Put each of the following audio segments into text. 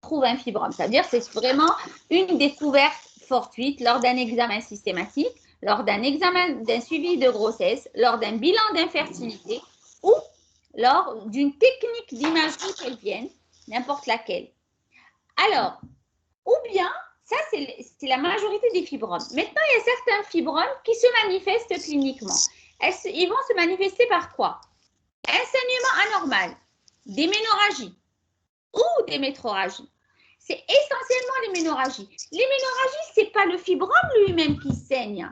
trouve un fibrome. C'est-à-dire que c'est vraiment une découverte fortuite lors d'un examen systématique, lors d'un examen d'un suivi de grossesse, lors d'un bilan d'infertilité ou lors d'une technique d'imagerie pelvienne, n'importe laquelle. Alors, ou bien, ça c'est la majorité des fibromes. Maintenant, il y a certains fibromes qui se manifestent cliniquement. Ils vont se manifester par quoi? Un saignement anormal, des ménorrhagies ou des métrorragies. C'est essentiellement les ménorrhagies. Les ménorrhagies, ce n'est pas le fibrome lui-même qui saigne.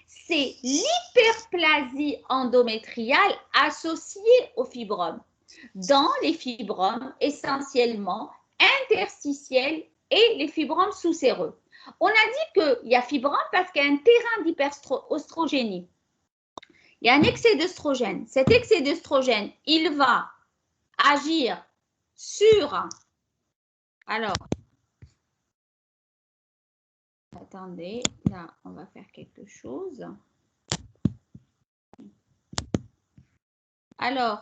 C'est l'hyperplasie endométriale associée au fibrome. Dans les fibromes essentiellement interstitiels et les fibromes sous-séreux. On a dit qu'il y a fibrome parce qu'il y a un terrain d'hyperostrogénie. Il y a un excès d'œstrogène. Cet excès d'œstrogène, il va agir sur... Alors, attendez, là, on va faire quelque chose. Alors,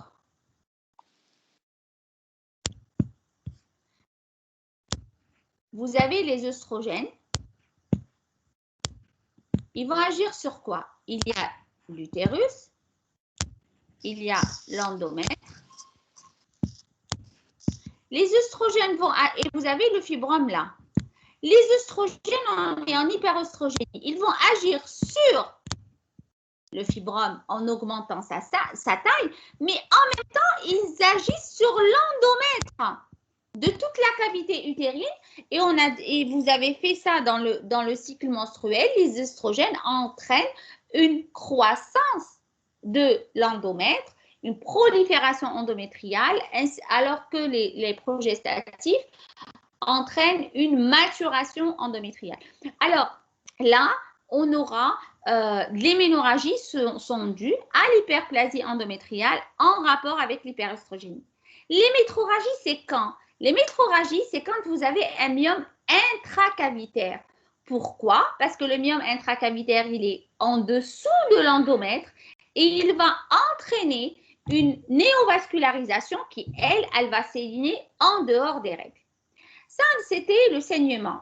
vous avez les œstrogènes. Ils vont agir sur quoi? Il y a l'utérus, il y a l'endomètre. Les œstrogènes vont... Et vous avez le fibrome là. Les œstrogènes en hyperostrogénie, ils vont agir sur le fibrome en augmentant sa taille, mais en même temps, ils agissent sur l'endomètre de toute la cavité utérine. Et vous avez fait ça dans le cycle menstruel. Les œstrogènes entraînent une croissance de l'endomètre, une prolifération endométriale, alors que les progestatifs entraînent une maturation endométriale. Alors là, on aura les ménorrhagies sont dues à l'hyperplasie endométriale en rapport avec l'hyperostrogénie. Les métrorragies, c'est quand? Les métrorragies, c'est quand vous avez un myome intracavitaire. Pourquoi? Parce que le myome intracavitaire, il est en dessous de l'endomètre et il va entraîner une néovascularisation qui, elle va saigner en dehors des règles. Ça, c'était le saignement.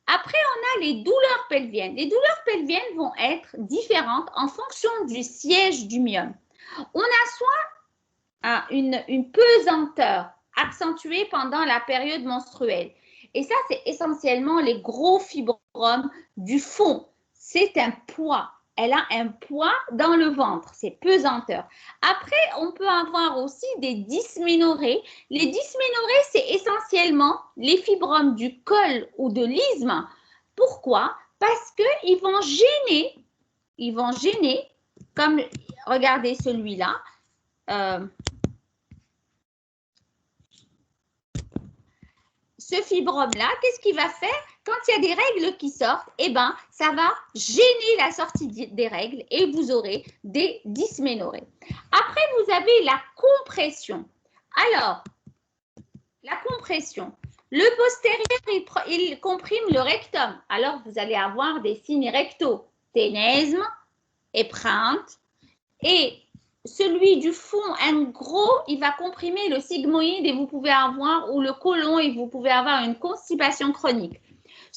Après, on a les douleurs pelviennes. Les douleurs pelviennes vont être différentes en fonction du siège du myome. On a soit une pesanteur accentuée pendant la période menstruelle. Et ça, c'est essentiellement les gros fibromes du fond. C'est un poids. Elle a un poids dans le ventre, c'est pesanteur. Après, on peut avoir aussi des dysménorrhées. Les dysménorrhées, c'est essentiellement les fibromes du col ou de l'isthme. Pourquoi? Parce qu'ils vont gêner, comme regardez celui-là. Ce fibrome-là, qu'est-ce qu'il va faire? Quand il y a des règles qui sortent, eh ben, ça va gêner la sortie des règles et vous aurez des dysménorrhées. Après, vous avez la compression. Alors, la compression. Le postérieur, il comprime le rectum. Alors, vous allez avoir des signes rectaux, ténesme, épreinte. Et celui du fond, un gros, il va comprimer le sigmoïde et vous pouvez avoir, ou le côlon, et vous pouvez avoir une constipation chronique.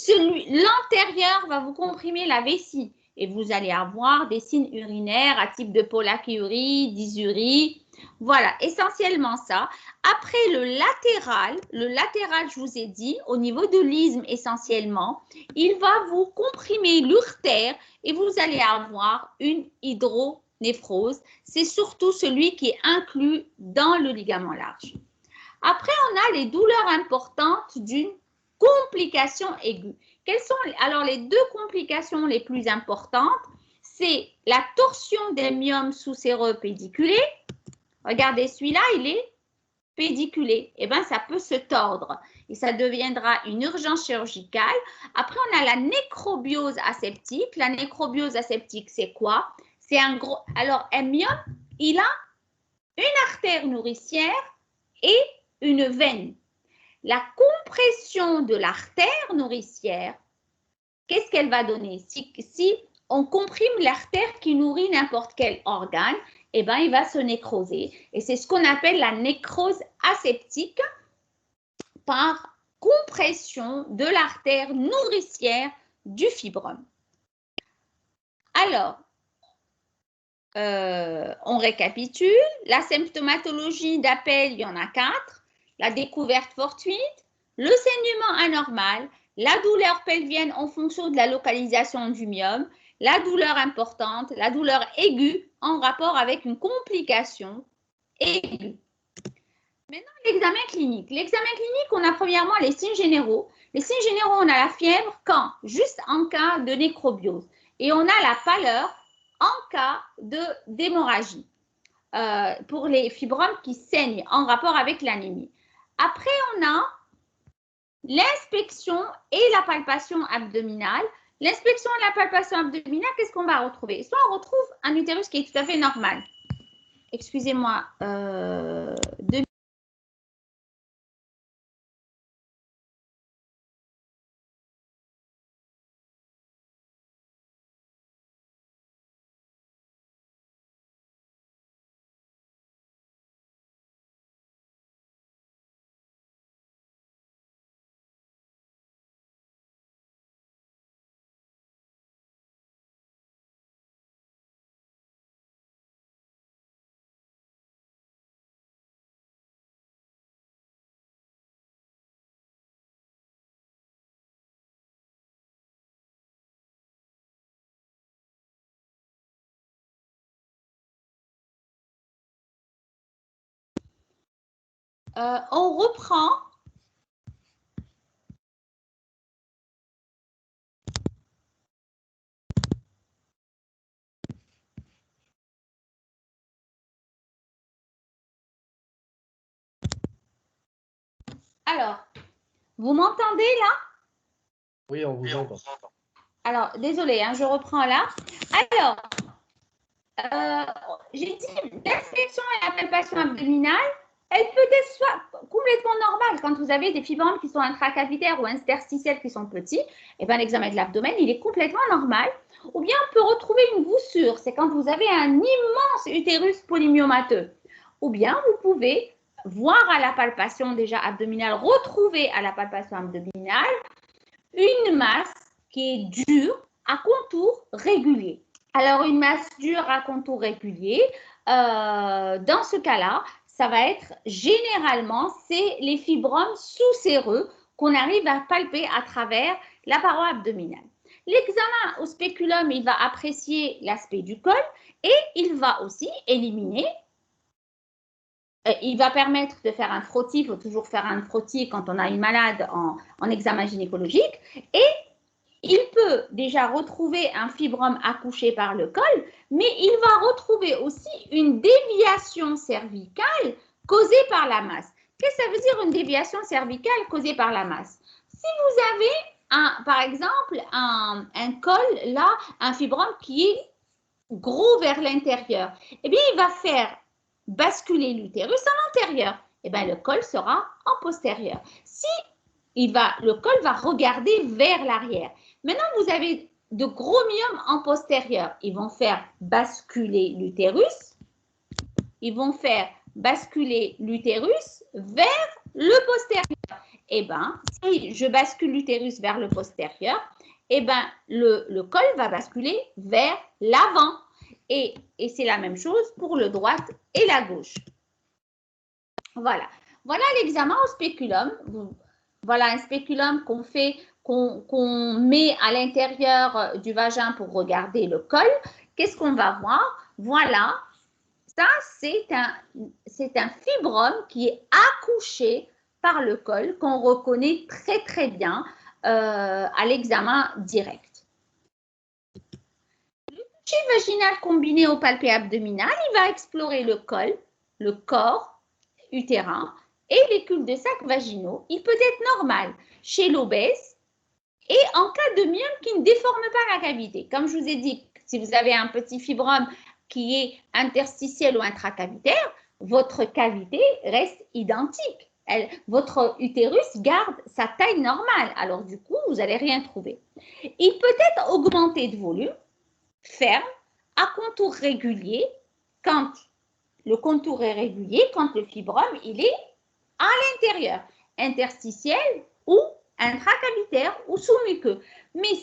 L'antérieur va vous comprimer la vessie et vous allez avoir des signes urinaires à type de pollakiurie, dysurie. Voilà, essentiellement ça. Après, le latéral, je vous ai dit, au niveau de l'isthme essentiellement, il va vous comprimer l'urtère et vous allez avoir une hydronéphrose. C'est surtout celui qui est inclus dans le ligament large. Après, on a les douleurs importantes d'une complication aiguë. Quelles sont alors les deux complications les plus importantes? C'est la torsion des myomes sous-séreux pédiculés. Regardez, celui-là, il est pédiculé. Eh bien, ça peut se tordre et ça deviendra une urgence chirurgicale. Après, on a la nécrobiose aseptique. La nécrobiose aseptique, c'est quoi? C'est un gros... Alors, un myome, il a une artère nourricière et une veine. La compression de l'artère nourricière, qu'est-ce qu'elle va donner? Si on comprime l'artère qui nourrit n'importe quel organe, eh ben, il va se nécroser. Et c'est ce qu'on appelle la nécrose aseptique par compression de l'artère nourricière du fibrome. Alors, on récapitule. La symptomatologie d'appel, il y en a 4. La découverte fortuite, le saignement anormal, la douleur pelvienne en fonction de la localisation du myome, la douleur importante, la douleur aiguë en rapport avec une complication aiguë. Maintenant, l'examen clinique. L'examen clinique, on a premièrement les signes généraux. Les signes généraux, on a la fièvre quand? Juste en cas de nécrobiose. Et on a la pâleur en cas d'hémorragie pour les fibromes qui saignent en rapport avec l'anémie. Après, on a l'inspection et la palpation abdominale. L'inspection et la palpation abdominale, qu'est-ce qu'on va retrouver? Soit on retrouve un utérus qui est tout à fait normal. Excusez-moi, on reprend. Alors, vous m'entendez là? Oui, on vous entend. Alors, désolé, hein, je reprends là. Alors, j'ai dit l'inspection et la palpation abdominale, elle peut être soit complètement normale quand vous avez des fibromes qui sont intracavitaires ou interstitiels qui sont petits. Et bien, l'examen de l'abdomen, il est complètement normal. Ou bien, on peut retrouver une voussure. C'est quand vous avez un immense utérus polymyomateux. Ou bien, vous pouvez voir à la palpation déjà abdominale, retrouver à la palpation abdominale une masse qui est dure à contour régulier. Alors, une masse dure à contour régulier, dans ce cas-là, ça va être généralement, c'est les fibromes sous-séreux qu'on arrive à palper à travers la paroi abdominale. L'examen au spéculum, il va apprécier l'aspect du col et il va aussi éliminer. Il va permettre de faire un frottis, il faut toujours faire un frottis quand on a une malade en examen gynécologique. Et il peut déjà retrouver un fibrome accouché par le col, mais il va retrouver aussi une déviation cervicale causée par la masse. Qu'est-ce que ça veut dire une déviation cervicale causée par la masse? Si vous avez, par exemple, un col, là, un fibrome qui est gros vers l'intérieur, eh bien, il va faire basculer l'utérus en antérieur. Eh bien, le col sera en postérieur. Si le col va regarder vers l'arrière. Maintenant, vous avez de gros myomes en postérieur. Ils vont faire basculer l'utérus. Ils vont faire basculer l'utérus vers le postérieur. Eh bien, si je bascule l'utérus vers le postérieur, eh bien, le col va basculer vers l'avant. Et c'est la même chose pour le droite et la gauche. Voilà. Voilà l'examen au spéculum. Voilà un spéculum qu'on met à l'intérieur du vagin pour regarder le col. Qu'est-ce qu'on va voir? Voilà, ça c'est un fibrome qui est accouché par le col, qu'on reconnaît très très bien à l'examen direct. Le toucher vaginal combiné au palpé abdominal, il va explorer le col, le corps utérin et les cul-de-sac vaginaux. Il peut être normal chez l'obèse et en cas de myome qui ne déforme pas la cavité. Comme je vous ai dit, si vous avez un petit fibrome qui est interstitiel ou intracavitaire, votre cavité reste identique. Votre utérus garde sa taille normale. Alors du coup, vous n'allez rien trouver. Il peut être augmenté de volume, ferme, à contour régulier, quand le contour est régulier, quand le fibrome, il est à l'intérieur, interstitiel ou intracavitaire ou sous-muqueux. Mais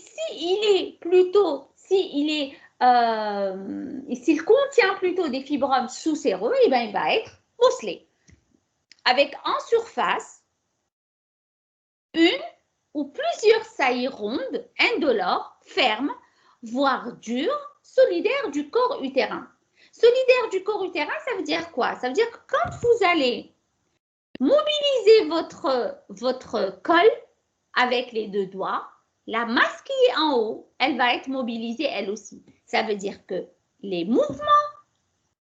s'il contient plutôt des fibromes sous-séreux, eh ben, il va être bosselé. Avec en surface une ou plusieurs saillies rondes, indolores, fermes, voire dures, solidaires du corps utérin. Solidaire du corps utérin, ça veut dire quoi? Ça veut dire que quand vous allez mobiliser votre col avec les deux doigts, la masse qui est en haut, elle va être mobilisée elle aussi. Ça veut dire que les mouvements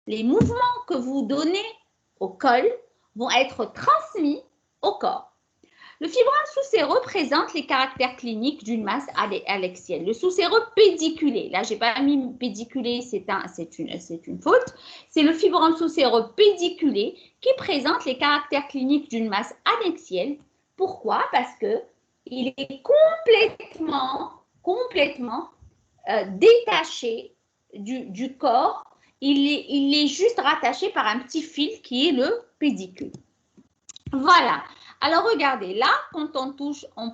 que vous donnez au col vont être transmis au corps. Le fibrome sous-séreux présente les caractères cliniques d'une masse alexienne. Le sous-séreux pédiculé, là, je n'ai pas mis pédiculé, c'est une faute. C'est le fibrome sous-séreux pédiculé qui présente les caractères cliniques d'une masse alexienne. Pourquoi? Parce qu'il est complètement détaché du corps. Il est juste rattaché par un petit fil qui est le pédicule. Voilà. Alors, regardez, là, quand on touche, on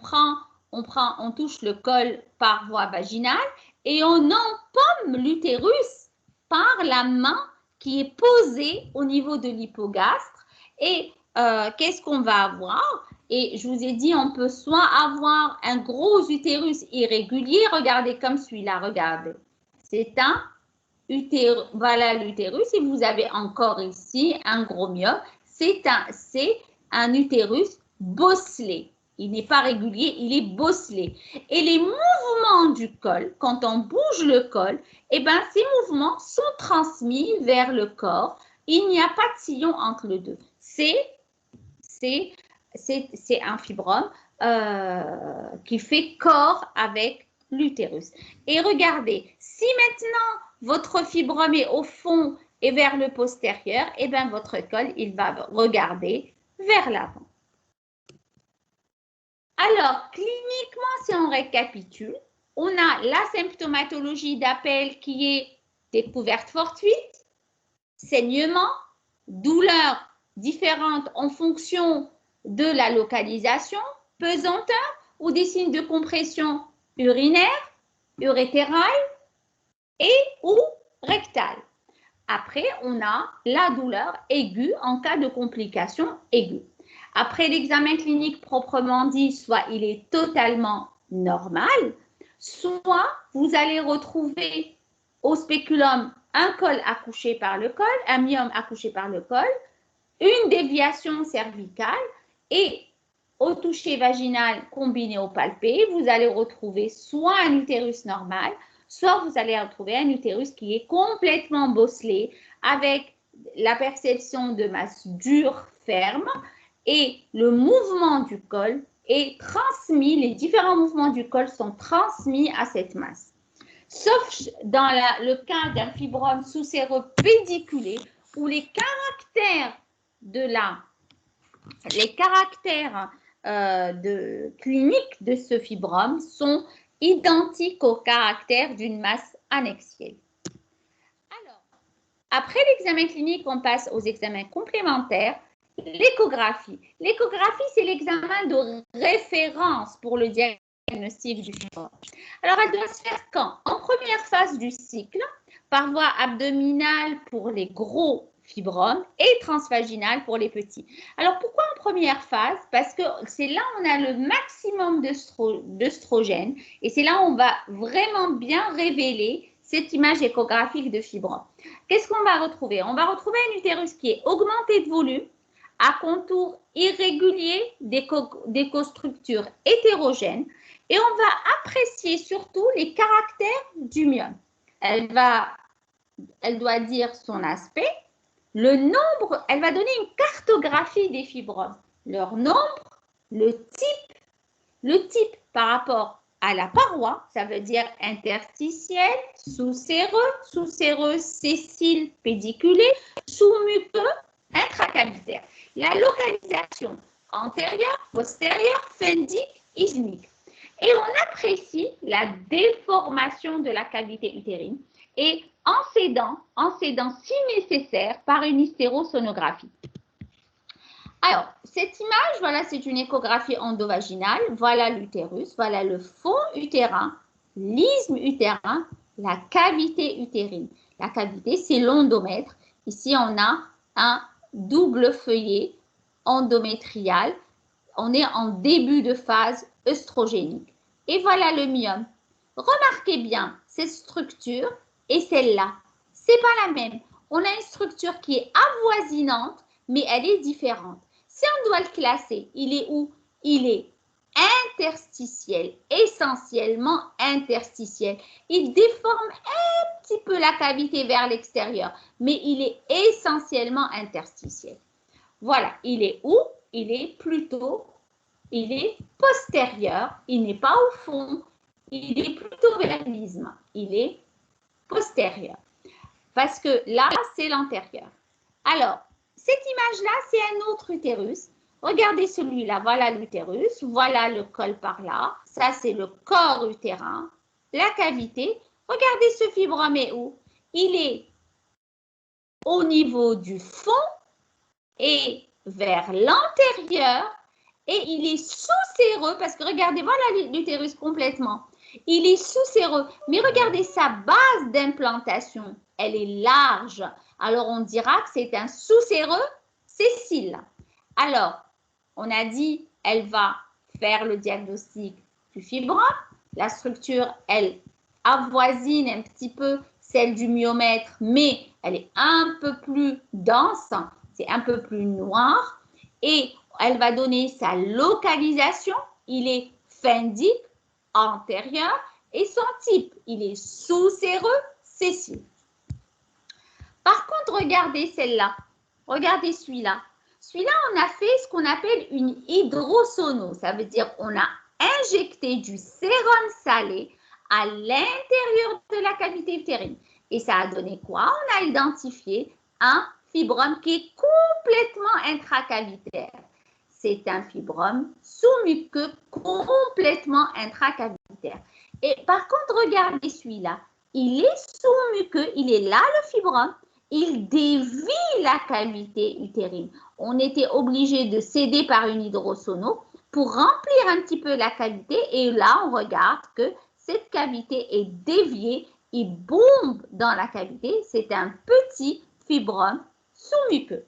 touche le col par voie vaginale et on empomme l'utérus par la main qui est posée au niveau de l'hypogastre. Et qu'est-ce qu'on va avoir? Et je vous ai dit, on peut soit avoir un gros utérus irrégulier, regardez comme celui-là, regardez. C'est un utérus, voilà l'utérus, et vous avez encore ici un gros myope. C'est un utérus bosselé. Il n'est pas régulier, il est bosselé. Et les mouvements du col, quand on bouge le col, eh ben, ces mouvements sont transmis vers le corps. Il n'y a pas de sillon entre les deux. C'est un fibrome qui fait corps avec l'utérus. Et regardez, si maintenant votre fibrome est au fond et vers le postérieur, eh bien, votre col, il va regarder vers l'avant. Alors, cliniquement, si on récapitule, on a la symptomatologie d'appel qui est découverte fortuite, saignement, douleurs différentes en fonction de la localisation, pesanteur ou des signes de compression urinaire, urétérale et ou rectale. Après, on a la douleur aiguë en cas de complication aiguë. Après l'examen clinique proprement dit, soit il est totalement normal, soit vous allez retrouver au spéculum un col accouché par le col, un myome accouché par le col, une déviation cervicale et au toucher vaginal combiné au palpé, vous allez retrouver soit un utérus normal, soit vous allez retrouver un utérus qui est complètement bosselé avec la perception de masse dure, ferme, et le mouvement du col est transmis, les différents mouvements du col sont transmis à cette masse. Sauf dans le cas d'un fibrome sous-séreux pédiculé où les caractères cliniques de ce fibrome sont identiques aux caractères d'une masse annexielle. Alors, après l'examen clinique, on passe aux examens complémentaires. L'échographie. L'échographie, c'est l'examen de référence pour le diagnostic du fibrome. Alors, elle doit se faire quand? En première phase du cycle, par voie abdominale pour les gros fibromes et transvaginale pour les petits. Alors, pourquoi en première phase? Parce que c'est là où on a le maximum d'œstrogène et c'est là où on va vraiment bien révéler cette image échographique de fibrome. Qu'est-ce qu'on va retrouver? On va retrouver un utérus qui est augmenté de volume, à contours irréguliers, d'écostructures hétérogènes, et on va apprécier surtout les caractères du myome. Elle doit dire son aspect, le nombre, elle va donner une cartographie des fibromes, leur nombre, le type par rapport à la paroi, ça veut dire interstitiel, sous-séreux, sessile, pédiculé, sous-muqueux, intracavitaire. La localisation antérieure, postérieure, phendique, ismique. Et on apprécie la déformation de la cavité utérine et en s'aidant si nécessaire par une hystérosonographie. Alors, cette image, voilà, c'est une échographie endovaginale. Voilà l'utérus, voilà le fond utérin, l'isthme utérin, la cavité utérine. La cavité, c'est l'endomètre. Ici, on a un double feuillet endométrial. On est en début de phase œstrogénique. Et voilà le myome. Remarquez bien cette structure et celle-là. C'est pas la même. On a une structure qui est avoisinante, mais elle est différente. Si on doit le classer, il est où? Il est interstitiel, essentiellement interstitiel. Il déforme un petit peu la cavité vers l'extérieur, mais il est essentiellement interstitiel. Voilà, il est où? Il est plutôt, il est postérieur, il n'est pas au fond, il est plutôt vers l'isthme, il est postérieur. Parce que là, c'est l'antérieur. Alors, cette image-là, c'est un autre utérus. Regardez celui-là, voilà l'utérus, voilà le col par là. Ça, c'est le corps utérin, la cavité. Regardez ce fibrome est où? Il est au niveau du fond et vers l'antérieur et il est sous-séreux parce que regardez, voilà l'utérus complètement. Il est sous-séreux, mais regardez sa base d'implantation, elle est large. Alors, on dira que c'est un sous-séreux sessile. Alors, on a dit, elle va faire le diagnostic du fibrome. La structure, elle avoisine un petit peu celle du myomètre, mais elle est un peu plus dense, c'est un peu plus noir. Et elle va donner sa localisation. Il est phendique, antérieur, et son type, il est sous-séreux, sessile. Par contre, regardez celle-là. Regardez celui-là. Celui-là, on a fait ce qu'on appelle une hydrosono. Ça veut dire qu'on a injecté du sérum salé à l'intérieur de la cavité utérine. Et ça a donné quoi? On a identifié un fibrome qui est complètement intracavitaire. C'est un fibrome sous-muqueux complètement intracavitaire. Et par contre, regardez celui-là. Il est sous-muqueux, il est là le fibrome. Il dévie la cavité utérine. On était obligé de céder par une hydrosono pour remplir un petit peu la cavité. Et là, on regarde que cette cavité est déviée. Il bombe dans la cavité. C'est un petit fibrome sous-muqueux.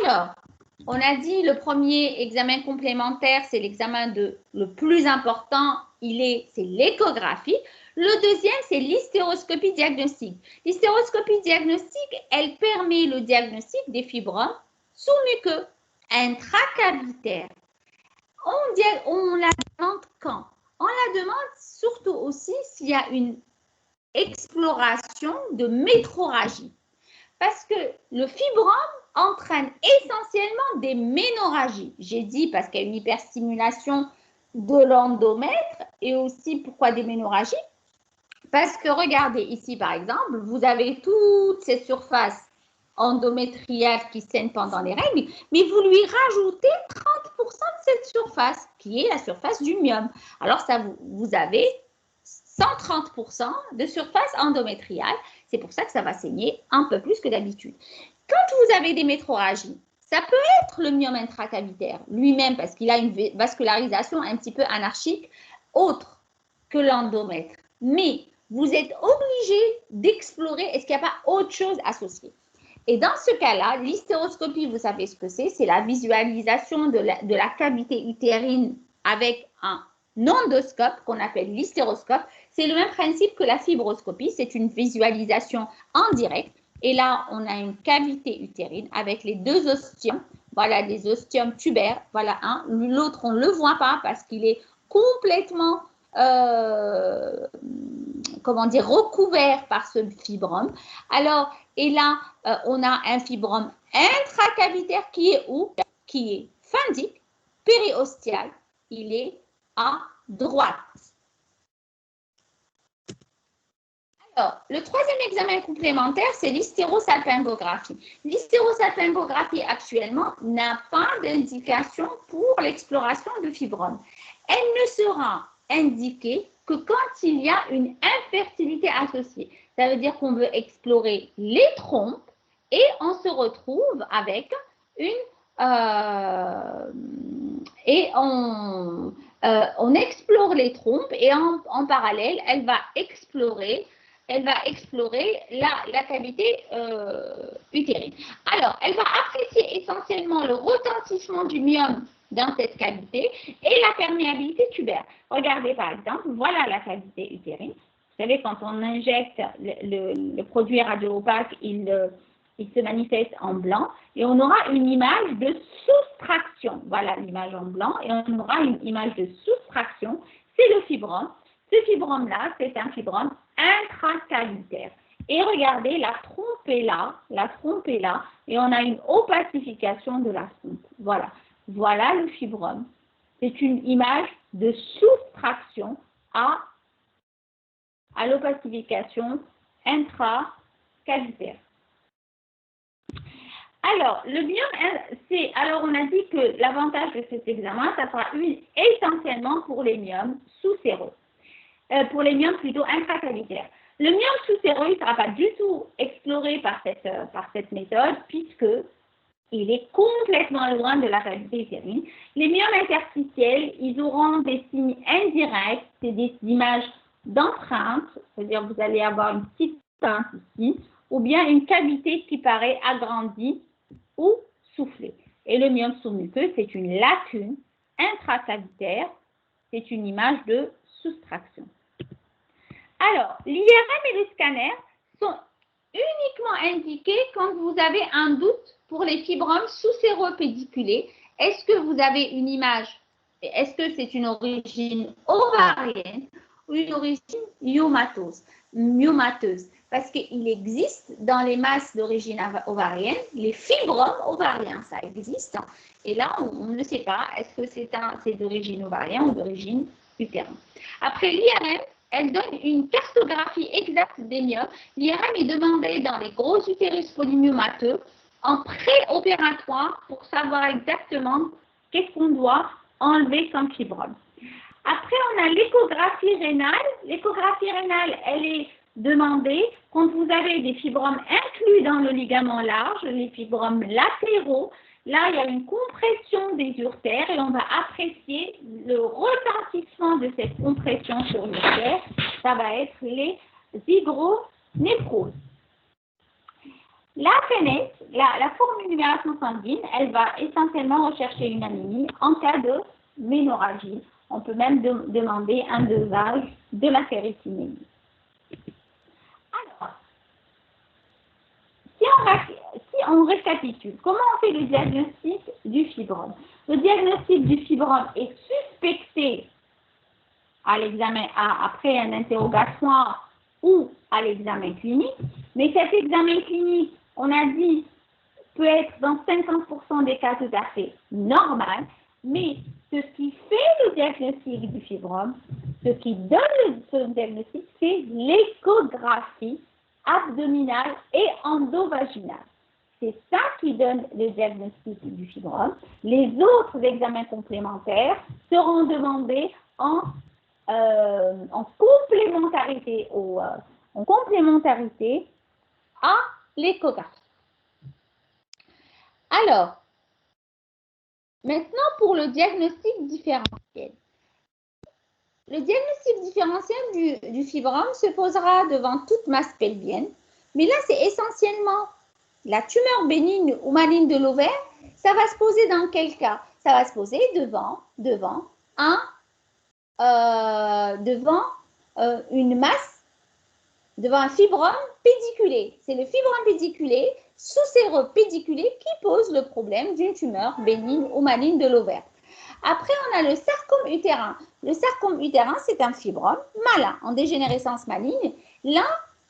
Alors, on a dit le premier examen complémentaire, c'est l'examen le plus important, c'est l'échographie. Le deuxième, c'est l'hystéroscopie diagnostique. L'hystéroscopie diagnostique, elle permet le diagnostic des fibromes sous-muqueux, intracavitaires. On la demande quand? On la demande surtout aussi s'il y a une exploration de métrorragie. Parce que le fibrome entraîne essentiellement des ménorrhagies. J'ai dit parce qu'il y a une hyperstimulation de l'endomètre et aussi pourquoi des ménorrhagies? Parce que regardez ici par exemple, vous avez toute cette surface endométriale qui saigne pendant les règles, mais vous lui rajoutez 30% de cette surface qui est la surface du myome. Alors ça, vous avez 130% de surface endométriale. C'est pour ça que ça va saigner un peu plus que d'habitude. Quand vous avez des métrorragies, ça peut être le myome intracavitaire lui-même parce qu'il a une vascularisation un petit peu anarchique autre que l'endomètre. Mais vous êtes obligé d'explorer est-ce qu'il n'y a pas autre chose associée. Et dans ce cas-là, l'hystéroscopie, vous savez ce que c'est la visualisation de la cavité utérine avec un endoscope qu'on appelle l'hystéroscope. C'est le même principe que la fibroscopie, c'est une visualisation en direct. Et là, on a une cavité utérine avec les deux ostiomes. Voilà, les ostiomes tubaires. Voilà un. L'autre, on ne le voit pas parce qu'il est complètement, recouvert par ce fibrome. Alors, et là, on a un fibrome intracavitaire qui est où? Qui est phendique, périostial. Il est à droite. Alors, le troisième examen complémentaire, c'est l'hystérosalpingographie. L'hystérosalpingographie, actuellement, n'a pas d'indication pour l'exploration de fibromes. Elle ne sera indiquée que quand il y a une infertilité associée. Ça veut dire qu'on veut explorer les trompes Et on se retrouve avec et on explore les trompes et en parallèle, elle va explorer la cavité utérine. Alors, elle va apprécier essentiellement le retentissement du myome dans cette cavité et la perméabilité tubaire. Regardez par exemple, voilà la cavité utérine. Vous savez, quand on injecte le produit radio-opaque, il se manifeste en blanc et on aura une image de soustraction. Voilà l'image en blanc et on aura une image de soustraction. C'est le fibrome. Ce fibrome-là, c'est un fibrome intracavitaire. Et regardez, la trompe est là, et on a une opacification de la trompe. Voilà. Voilà le fibrome. C'est une image de soustraction à l'opacification intracavitaire. Alors, le myome, alors on a dit que l'avantage de cet examen, ça sera essentiellement pour les myomes sous-séreux. Pour les myomes plutôt intracavitaires. Le myome sous-séreux, il ne sera pas du tout exploré par cette méthode, puisque il est complètement loin de la cavité utérine. Les myomes interstitiels, ils auront des signes indirects, c'est des images d'empreinte, c'est-à-dire vous allez avoir une petite teinte ici, ou bien une cavité qui paraît agrandie ou soufflée. Et le myome sous-muqueux, c'est une lacune intracavitaire, c'est une image de soustraction. Alors, l'IRM et le scanner sont uniquement indiqués quand vous avez un doute pour les fibromes sous-séreux pédiculés. Est-ce que vous avez une image? Est-ce que c'est une origine ovarienne ou une origine myomateuse? Parce qu'il existe dans les masses d'origine ovarienne, les fibromes ovariens, ça existe. Et là, on ne sait pas, est-ce que c'est d'origine ovarienne ou d'origine utérine. Après, l'IRM, elle donne une cartographie exacte des myomes. L'IRM est demandé dans les gros utérus polymyomateux en préopératoire pour savoir exactement qu'est-ce qu'on doit enlever comme fibrome. Après, on a l'échographie rénale. L'échographie rénale, elle est demandée quand vous avez des fibromes inclus dans le ligament large, les fibromes latéraux. Là, il y a une compression des urtères et on va apprécier le retentissement de cette compression sur l'urtère. Ça va être les hygronécroses. La FNS, la formule sanguine, elle va essentiellement rechercher une anémie en cas de ménorrhagie. On peut même demander un dosage de la ferritinémie. Alors, si on récapitule, comment on fait le diagnostic du fibrome? Le diagnostic du fibrome est suspecté à l'examen après un interrogatoire ou à l'examen clinique, mais cet examen clinique, on a dit, peut être dans 50% des cas tout à fait normal, mais ce qui fait le diagnostic du fibrome, ce qui donne ce diagnostic, c'est l'échographie abdominale et endovaginale. C'est ça qui donne le diagnostic du fibrome. Les autres examens complémentaires seront demandés en complémentarité à l'échographie. Alors, maintenant pour le diagnostic différentiel. Le diagnostic différentiel du fibrome se posera devant toute masse pelvienne, mais là c'est essentiellement la tumeur bénigne ou maligne de l'ovaire. Ça va se poser dans quel cas? Ça va se poser devant une masse, devant un fibrome pédiculé. C'est le fibrome pédiculé, sous-séreux pédiculé, qui pose le problème d'une tumeur bénigne ou maligne de l'ovaire. Après, on a le sarcome utérin. Le sarcome utérin, c'est un fibrome malin, en dégénérescence maligne. Là,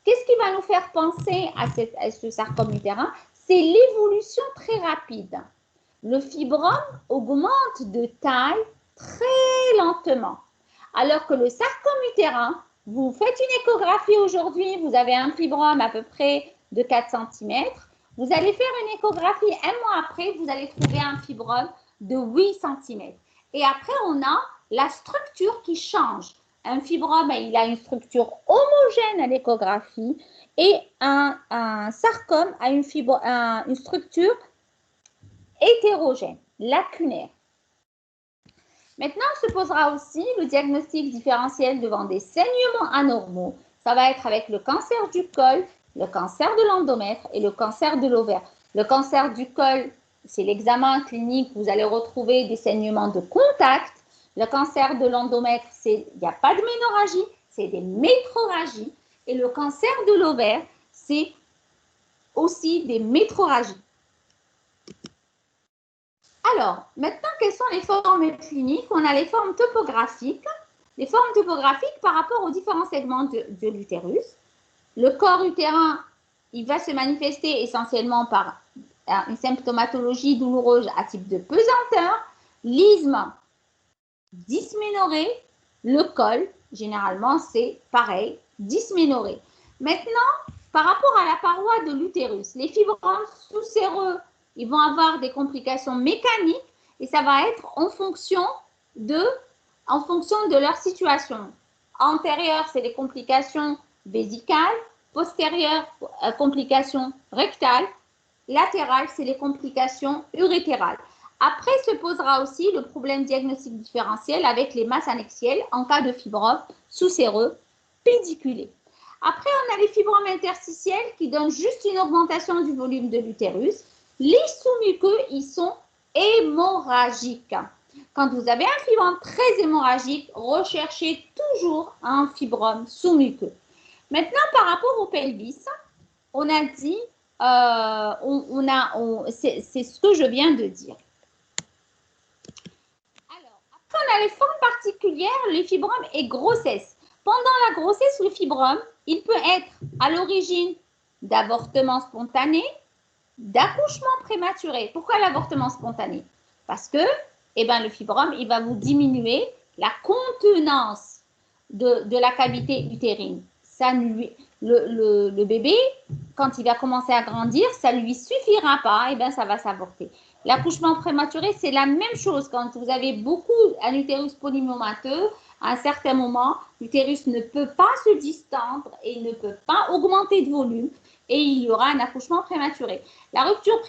qu'est-ce qui va nous faire penser à ce sarcome utérin? C'est l'évolution très rapide. Le fibrome augmente de taille très lentement. Alors que le sarcome utérin, vous faites une échographie aujourd'hui, vous avez un fibrome à peu près de 4 cm. Vous allez faire une échographie un mois après, vous allez trouver un fibrome de 8 cm. Et après, on a la structure qui change. un fibrome, il a une structure homogène à l'échographie et un sarcome a une structure hétérogène, lacunaire. Maintenant, se posera aussi le diagnostic différentiel devant des saignements anormaux. Ça va être avec le cancer du col, le cancer de l'endomètre et le cancer de l'ovaire. Le cancer du col, c'est l'examen clinique, vous allez retrouver des saignements de contact. Le cancer de l'endomètre, il n'y a pas de ménorrhagie, c'est des métrorragies. Et le cancer de l'ovaire, c'est aussi des métrorragies. Alors, maintenant, quelles sont les formes cliniques? On a les formes topographiques. Les formes topographiques par rapport aux différents segments de l'utérus. Le corps utérin, il va se manifester essentiellement par une symptomatologie douloureuse à type de pesanteur, l'isthme, dysménorrhée, le col, généralement, c'est pareil, dysménorrhée. Maintenant, par rapport à la paroi de l'utérus, les fibromes sous-séreux, ils vont avoir des complications mécaniques et ça va être en fonction de leur situation. Antérieure, c'est les complications vésicales, postérieure, complications rectales, latérales, c'est les complications urétérales. Après se posera aussi le problème diagnostique différentiel avec les masses annexielles en cas de fibrome sous-séreux pédiculé. Après, on a les fibromes interstitiels qui donnent juste une augmentation du volume de l'utérus. Les sous-muqueux, ils sont hémorragiques. Quand vous avez un fibrome très hémorragique, recherchez toujours un fibrome sous-muqueux. Maintenant, par rapport au pelvis, on a dit, c'est ce que je viens de dire. Alors, après, on a les formes particulières, les fibromes et grossesse. Pendant la grossesse, le fibrome, il peut être à l'origine d'avortement spontané, d'accouchement prématuré. Pourquoi l'avortement spontané? Parce que le fibrome, il va vous diminuer la contenance de la cavité utérine. Ça le bébé, quand il va commencer à grandir, ça ne lui suffira pas, ça va s'avorter. L'accouchement prématuré, c'est la même chose. Quand vous avez beaucoup un utérus polymyomateux, à un certain moment, l'utérus ne peut pas se distendre et ne peut pas augmenter de volume et il y aura un accouchement prématuré. La rupture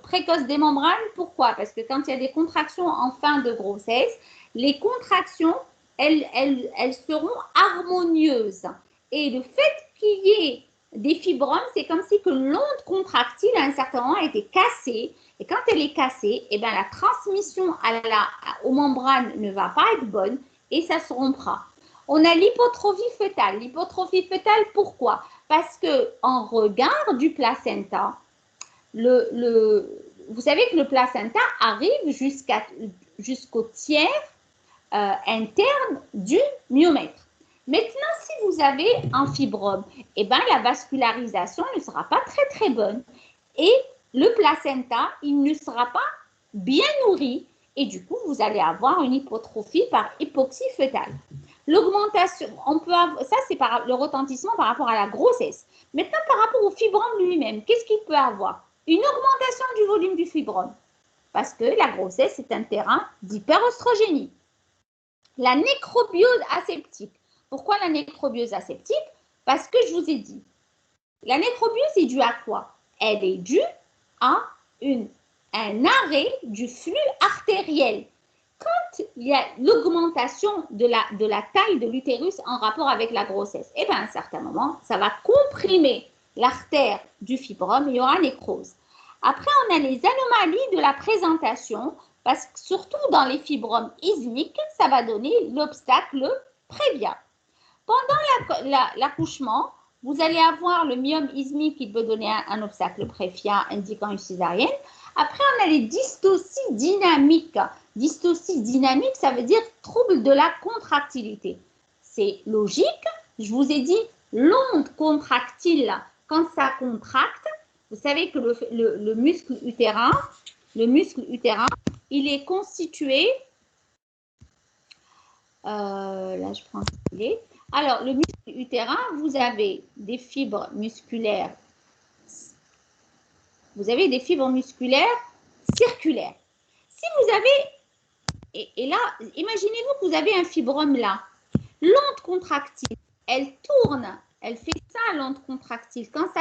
précoce des membranes, pourquoi? Parce que quand il y a des contractions en fin de grossesse, les contractions, elles seront harmonieuses. Et le fait qu'il y ait des fibromes, c'est comme si que l'onde contractile à un certain moment a été cassée. Et quand elle est cassée, la transmission aux membranes ne va pas être bonne et ça se rompra. On a l'hypotrophie fœtale. L'hypotrophie fœtale, pourquoi? Parce qu'en regard du placenta, vous savez que le placenta arrive jusqu'au tiers interne du myomètre. Maintenant, si vous avez un fibrome, la vascularisation ne sera pas très très bonne et le placenta, il ne sera pas bien nourri et du coup, vous allez avoir une hypotrophie par hypoxie fœtale. L'augmentation, ça c'est le retentissement par rapport à la grossesse. Maintenant, par rapport au fibrome lui-même, qu'est-ce qu'il peut avoir? Une augmentation du volume du fibrome parce que la grossesse est un terrain d'hyperostrogénie. La nécrobiose aseptique. Pourquoi la nécrobiose aseptique? Parce que je vous ai dit, la nécrobiose est due à quoi? Elle est due à un arrêt du flux artériel. Quand il y a l'augmentation de la taille de l'utérus en rapport avec la grossesse, à un certain moment, ça va comprimer l'artère du fibrome, il y aura nécrose. Après, on a les anomalies de la présentation, parce que surtout dans les fibromes isthmiques, ça va donner l'obstacle prévia. Pendant l'accouchement, vous allez avoir le myome isthmique qui peut donner un obstacle prévia indiquant une césarienne. Après, on a les dystocies dynamiques. Dystocies dynamiques, ça veut dire trouble de la contractilité. C'est logique. Je vous ai dit, l'onde contractile, quand ça contracte, vous savez que le muscle utérin, il est constitué, là je prends ce qu'il est. Alors, le muscle utérin, vous avez des fibres musculaires. Vous avez des fibres musculaires circulaires. Si vous avez, et là, imaginez-vous que vous avez un fibrome là. L'onde contractile, elle tourne, elle fait ça, l'onde contractile. Quand ça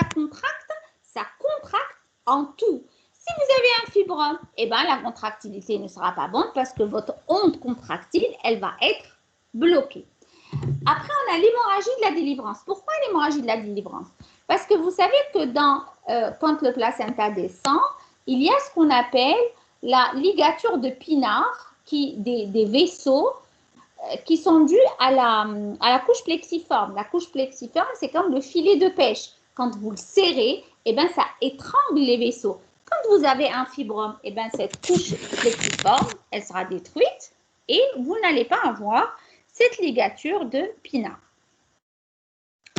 contracte en tout. Si vous avez un fibrome, eh ben, la contractilité ne sera pas bonne parce que votre onde contractile, elle va être bloquée. Après, on a l'hémorragie de la délivrance. Pourquoi l'hémorragie de la délivrance? Parce que vous savez que quand le placenta descend, il y a ce qu'on appelle la ligature de Pinard, des vaisseaux qui sont dus à la couche plexiforme. La couche plexiforme, c'est comme le filet de pêche. Quand vous le serrez, eh ben, ça étrangle les vaisseaux. Quand vous avez un fibrome, eh ben, cette couche plexiforme, elle sera détruite et vous n'allez pas avoir cette ligature de Pinard.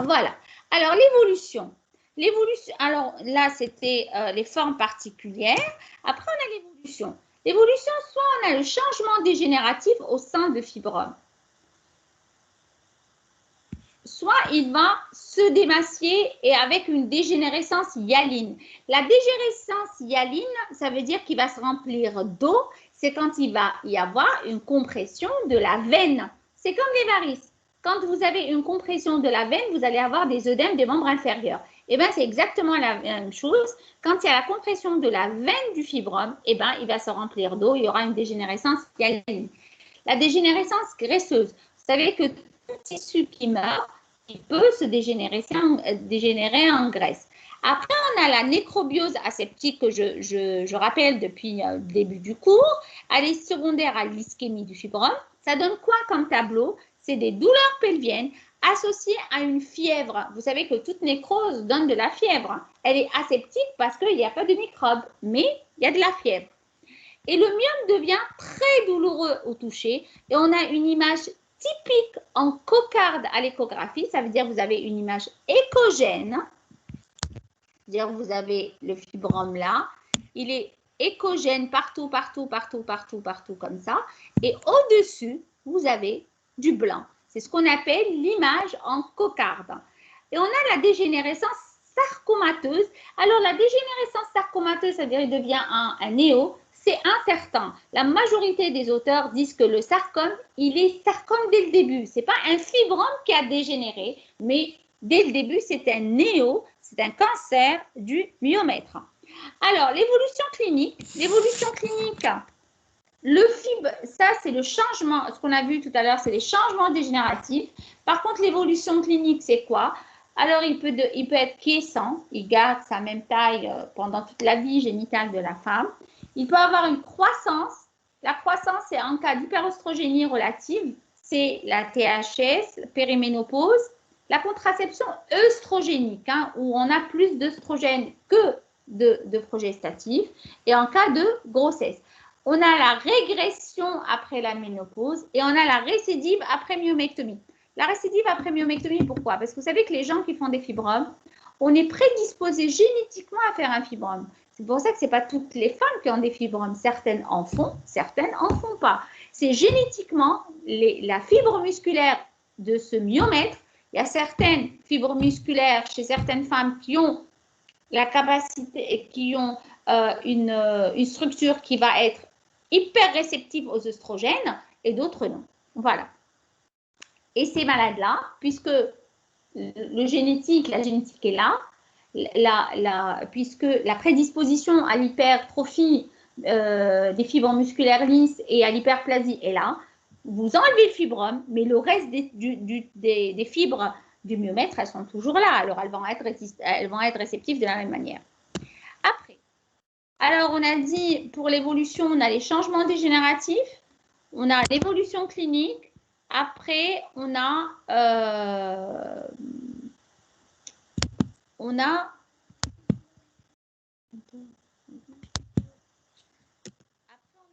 Voilà. Alors, l'évolution. Alors là, c'était les formes particulières. Après, on a l'évolution. L'évolution, soit on a le changement dégénératif au sein de fibrome, soit il va se démacier et avec une dégénérescence hyaline. La dégénérescence hyaline, ça veut dire qu'il va se remplir d'eau. C'est quand il va y avoir une compression de la veine. C'est comme les varices. Quand vous avez une compression de la veine, vous allez avoir des œdèmes des membres inférieurs. Eh bien, c'est exactement la même chose. Quand il y a la compression de la veine du fibrome, eh bien, il va se remplir d'eau. Il y aura une dégénérescence hyaline. La dégénérescence graisseuse. Vous savez que tout tissu qui meurt, il peut se dégénérer en graisse. Après, on a la nécrobiose aseptique que je rappelle depuis le début du cours. Elle est secondaire à l'ischémie du fibrome. Ça donne quoi comme tableau? C'est des douleurs pelviennes associées à une fièvre. Vous savez que toute nécrose donne de la fièvre. Elle est aseptique parce qu'il n'y a pas de microbes, mais il y a de la fièvre. Et le myome devient très douloureux au toucher et on a une image typique en cocarde à l'échographie. Ça veut dire que vous avez une image échogène. C'est-à-dire que vous avez le fibrome là. Il est échogène partout, partout, partout, partout, partout comme ça. Et au-dessus, vous avez du blanc. C'est ce qu'on appelle l'image en cocarde. Et on a la dégénérescence sarcomateuse. Alors, la dégénérescence sarcomateuse, ça veut dire qu'il devient un néo. C'est incertain. La majorité des auteurs disent que le sarcome, il est sarcome dès le début. Ce n'est pas un fibrome qui a dégénéré, mais dès le début, c'est un néo, c'est un cancer du myomètre. Alors, l'évolution clinique. L'évolution clinique, ça, c'est le changement. Ce qu'on a vu tout à l'heure, c'est les changements dégénératifs. Par contre, l'évolution clinique, c'est quoi? Alors, il peut être quiescent. Il garde sa même taille pendant toute la vie génitale de la femme. Il peut avoir une croissance. La croissance, c'est en cas d'hyperostrogénie relative. C'est la THS, la périménopause. La contraception œstrogénique, où on a plus d'œstrogène que de progestatif. Et en cas de grossesse. On a la régression après la ménopause et on a la récidive après myomectomie. La récidive après myomectomie, pourquoi? Parce que vous savez que les gens qui font des fibromes, on est prédisposé génétiquement à faire un fibrome. C'est pour ça que ce n'est pas toutes les femmes qui ont des fibromes. Certaines en font, certaines n'en font pas. C'est génétiquement la fibre musculaire de ce myomètre. Il y a certaines fibres musculaires chez certaines femmes qui ont la capacité, qui ont une structure qui va être hyper réceptive aux œstrogènes et d'autres non. Voilà. Et ces malades-là, puisque la génétique est là, puisque la prédisposition à l'hypertrophie des fibres musculaires lisses et à l'hyperplasie est là, vous enlevez le fibrome, mais le reste des fibres du myomètre, elles sont toujours là. Alors, elles vont être réceptives de la même manière. Après, alors, on a dit, pour l'évolution, on a les changements dégénératifs, on a l'évolution clinique. Après, on a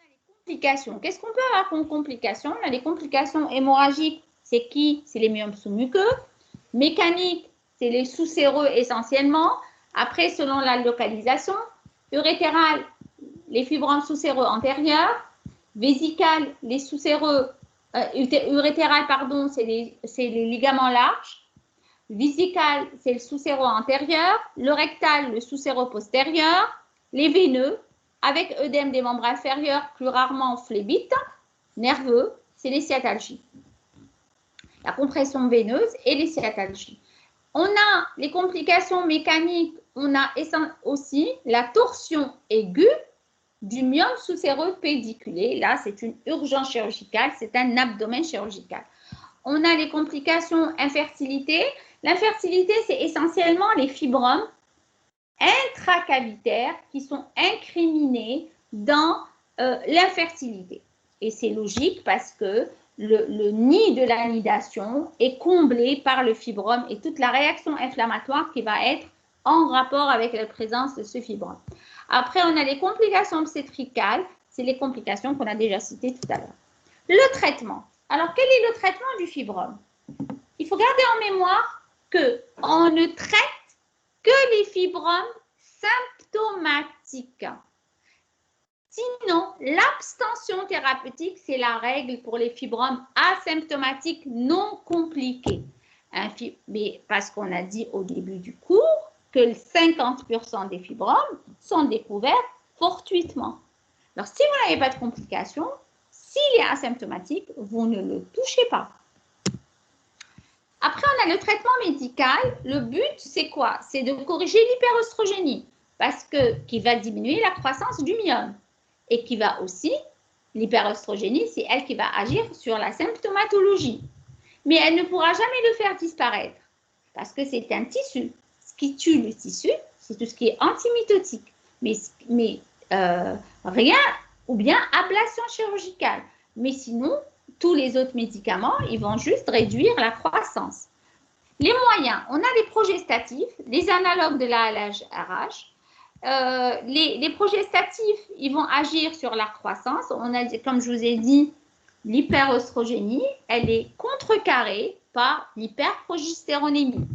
les complications. Qu'est-ce qu'on peut avoir comme complications? On a les complications hémorragiques, c'est qui? C'est les myomes sous-muqueux. Mécaniques, c'est les sous-séreux essentiellement. Après, selon la localisation. Urétérales, les fibromes sous-séreux antérieurs. Vésicales, les sous-séreux, urétérales, pardon, c'est les ligaments larges. Vésical, c'est le sous-séreux antérieur. Le rectal, le sous-séreux postérieur. Les veineux, avec œdème des membres inférieurs, plus rarement phlébites. Nerveux, c'est les sciatalgies. la compression veineuse et les sciatalgies. On a les complications mécaniques, on a aussi la torsion aiguë du myome sous-séreux pédiculé. Là, c'est une urgence chirurgicale, c'est un abdomen chirurgical. On a les complications infertilité. L'infertilité, c'est essentiellement les fibromes intracavitaires qui sont incriminés dans l'infertilité. Et c'est logique parce que le nid de la nidation est comblé par le fibrome et toute la réaction inflammatoire qui va être en rapport avec la présence de ce fibrome. Après, on a les complications obstétricales, c'est les complications qu'on a déjà citées tout à l'heure. Le traitement. Alors, quel est le traitement du fibrome? Il faut garder en mémoire qu'on ne traite que les fibromes symptomatiques. Sinon, l'abstention thérapeutique, c'est la règle pour les fibromes asymptomatiques non compliqués. Mais parce qu'on a dit au début du cours que 50% des fibromes sont découverts fortuitement. Alors, si vous n'avez pas de complications, s'il est asymptomatique, vous ne le touchez pas. Après, on a le traitement médical. Le but, c'est quoi? C'est de corriger l'hyperoestrogénie qui va diminuer la croissance du myome. Et qui va aussi, l'hyperoestrogénie, c'est elle qui va agir sur la symptomatologie. Mais elle ne pourra jamais le faire disparaître parce que c'est un tissu. Ce qui tue le tissu, c'est tout ce qui est antimitotique. Mais rien, ou bien ablation chirurgicale. Mais sinon, tous les autres médicaments, ils vont juste réduire la croissance. Les moyens, on a les progestatifs, les analogues de l'ALH-RH. Les progestatifs, ils vont agir sur la croissance. On a, comme je vous ai dit, l'hyperoestrogénie, elle est contrecarrée par l'hyperprogestéronémie.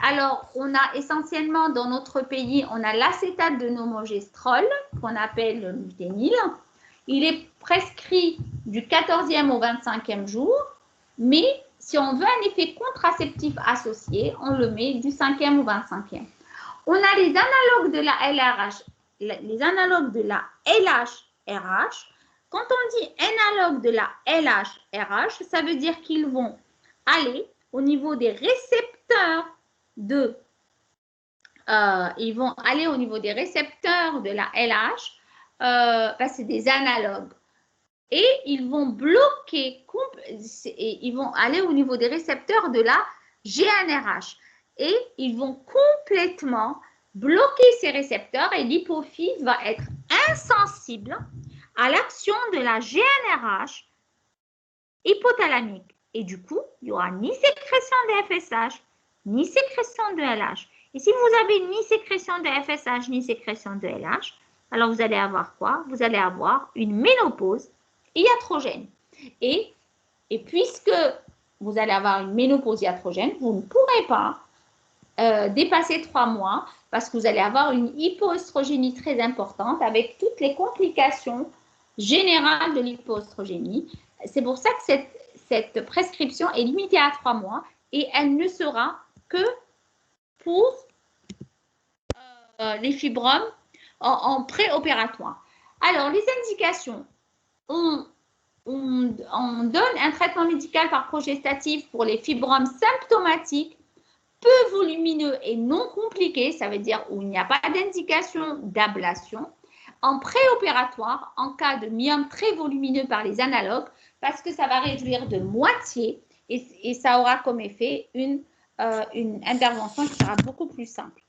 Alors, on a essentiellement dans notre pays, on a l'acétate de normogestrol, qu'on appelle le luténil. Il est prescrit du 14e au 25e jour, mais si on veut un effet contraceptif associé, on le met du 5e au 25e. On a les analogues de la LRH, les analogues de la LH-RH. Quand on dit analogue de la LH-RH, ça veut dire qu'ils vont aller au niveau des récepteurs de la LH, c'est des analogues. Et ils vont bloquer, ils vont aller au niveau des récepteurs de la GnRH. Et ils vont complètement bloquer ces récepteurs et l'hypophyse va être insensible à l'action de la GnRH hypothalamique. Et du coup, il n'y aura ni sécrétion de FSH, ni sécrétion de LH. Et si vous avez ni sécrétion de FSH, ni sécrétion de LH, alors vous allez avoir quoi? Vous allez avoir une ménopause iatrogène. Et puisque vous allez avoir une ménopause iatrogène, vous ne pourrez pas dépasser 3 mois parce que vous allez avoir une hypoœstrogénie très importante avec toutes les complications générales de l'hypoœstrogénie. C'est pour ça que cette prescription est limitée à 3 mois et elle ne sera que pour les fibromes en préopératoire. Alors, les indications, on donne un traitement médical par progestatif pour les fibromes symptomatiques, peu volumineux et non compliqués, ça veut dire où il n'y a pas d'indication d'ablation, en préopératoire, en cas de myome très volumineux par les analogues, parce que ça va réduire de moitié et ça aura comme effet une intervention qui sera beaucoup plus simple.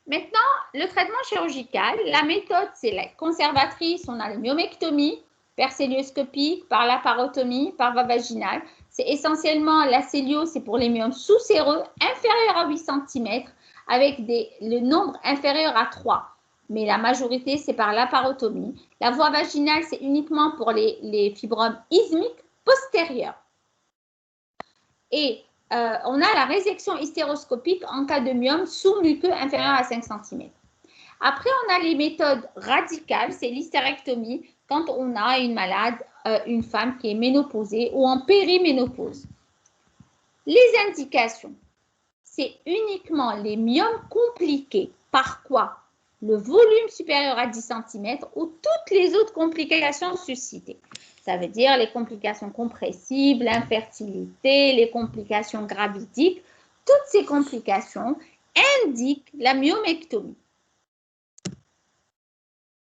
Maintenant, le traitement chirurgical, la méthode, c'est la conservatrice, on a la myomectomie, par célioscopique, par laparotomie, par voie vaginale. C'est essentiellement la célio, c'est pour les myomes sous-séreux inférieurs à 8 cm avec le nombre inférieur à 3. Mais la majorité, c'est par laparotomie. La voie vaginale, c'est uniquement pour les fibromes ismiques postérieurs. Et on a la résection hystéroscopique en cas de myome sous-muqueux inférieur à 5 cm. Après, on a les méthodes radicales, c'est l'hystérectomie quand on a une malade, une femme qui est ménopausée ou en périménopause. Les indications, c'est uniquement les myomes compliqués. Par quoi? le volume supérieur à 10 cm ou toutes les autres complications suscitées. Ça veut dire les complications compressibles, l'infertilité, les complications gravidiques. Toutes ces complications indiquent la myomectomie.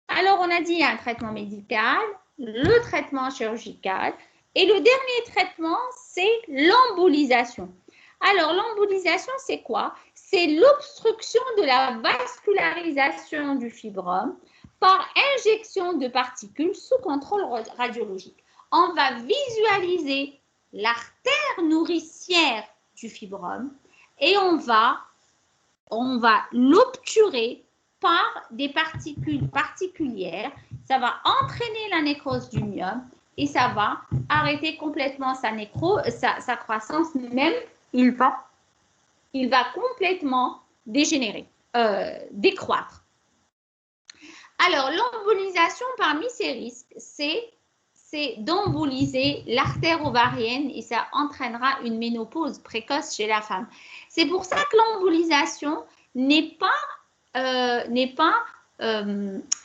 Alors, on a dit il y a un traitement médical, le traitement chirurgical et le dernier traitement, c'est l'embolisation. Alors, l'embolisation, c'est quoi? C'est l'obstruction de la vascularisation du fibrome par injection de particules sous contrôle radiologique. On va visualiser l'artère nourricière du fibrome et on va l'obturer par des particules particulières. Ça va entraîner la nécrose du myome et ça va arrêter complètement sa croissance, même il va complètement dégénérer, décroître. Alors, l'embolisation, parmi ces risques, c'est d'emboliser l'artère ovarienne et ça entraînera une ménopause précoce chez la femme. C'est pour ça que l'embolisation n'est pas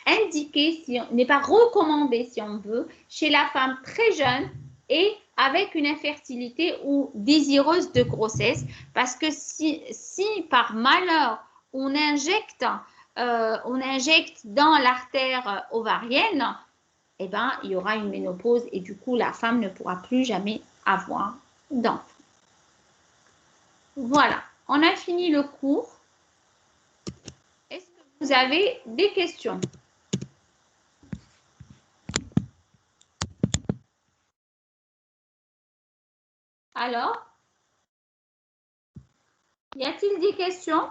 indiquée, n'est pas recommandée, si on veut, chez la femme très jeune et avec une infertilité ou désireuse de grossesse, parce que si par malheur on injecte dans l'artère ovarienne, eh ben, il y aura une ménopause et du coup, la femme ne pourra plus jamais avoir d'enfant. Voilà, on a fini le cours. Est-ce que vous avez des questions? Alors, y a-t-il des questions?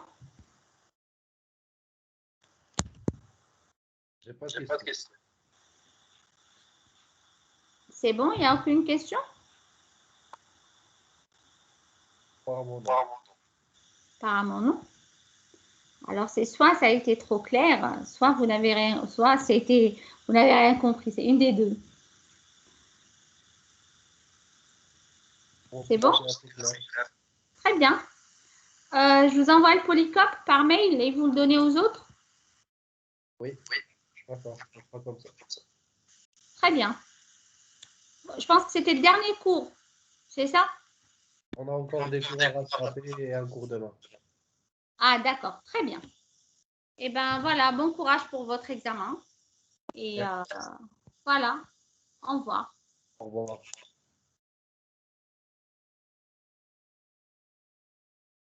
J'ai pas de questions. C'est bon, il n'y a aucune question? Apparemment non. Alors, c'est soit ça a été trop clair, soit vous n'avez rien, vous n'avez rien compris. C'est une des deux. C'est bon? Très bien. Je vous envoie le polycope par mail et vous le donnez aux autres? Oui. D'accord, je ferai comme ça. Très bien. Je pense que c'était le dernier cours. C'est ça? On a encore des cours à rattraper et un cours demain. Ah, d'accord. Très bien. Eh bien, voilà. Bon courage pour votre examen. Et voilà. Au revoir. Au revoir.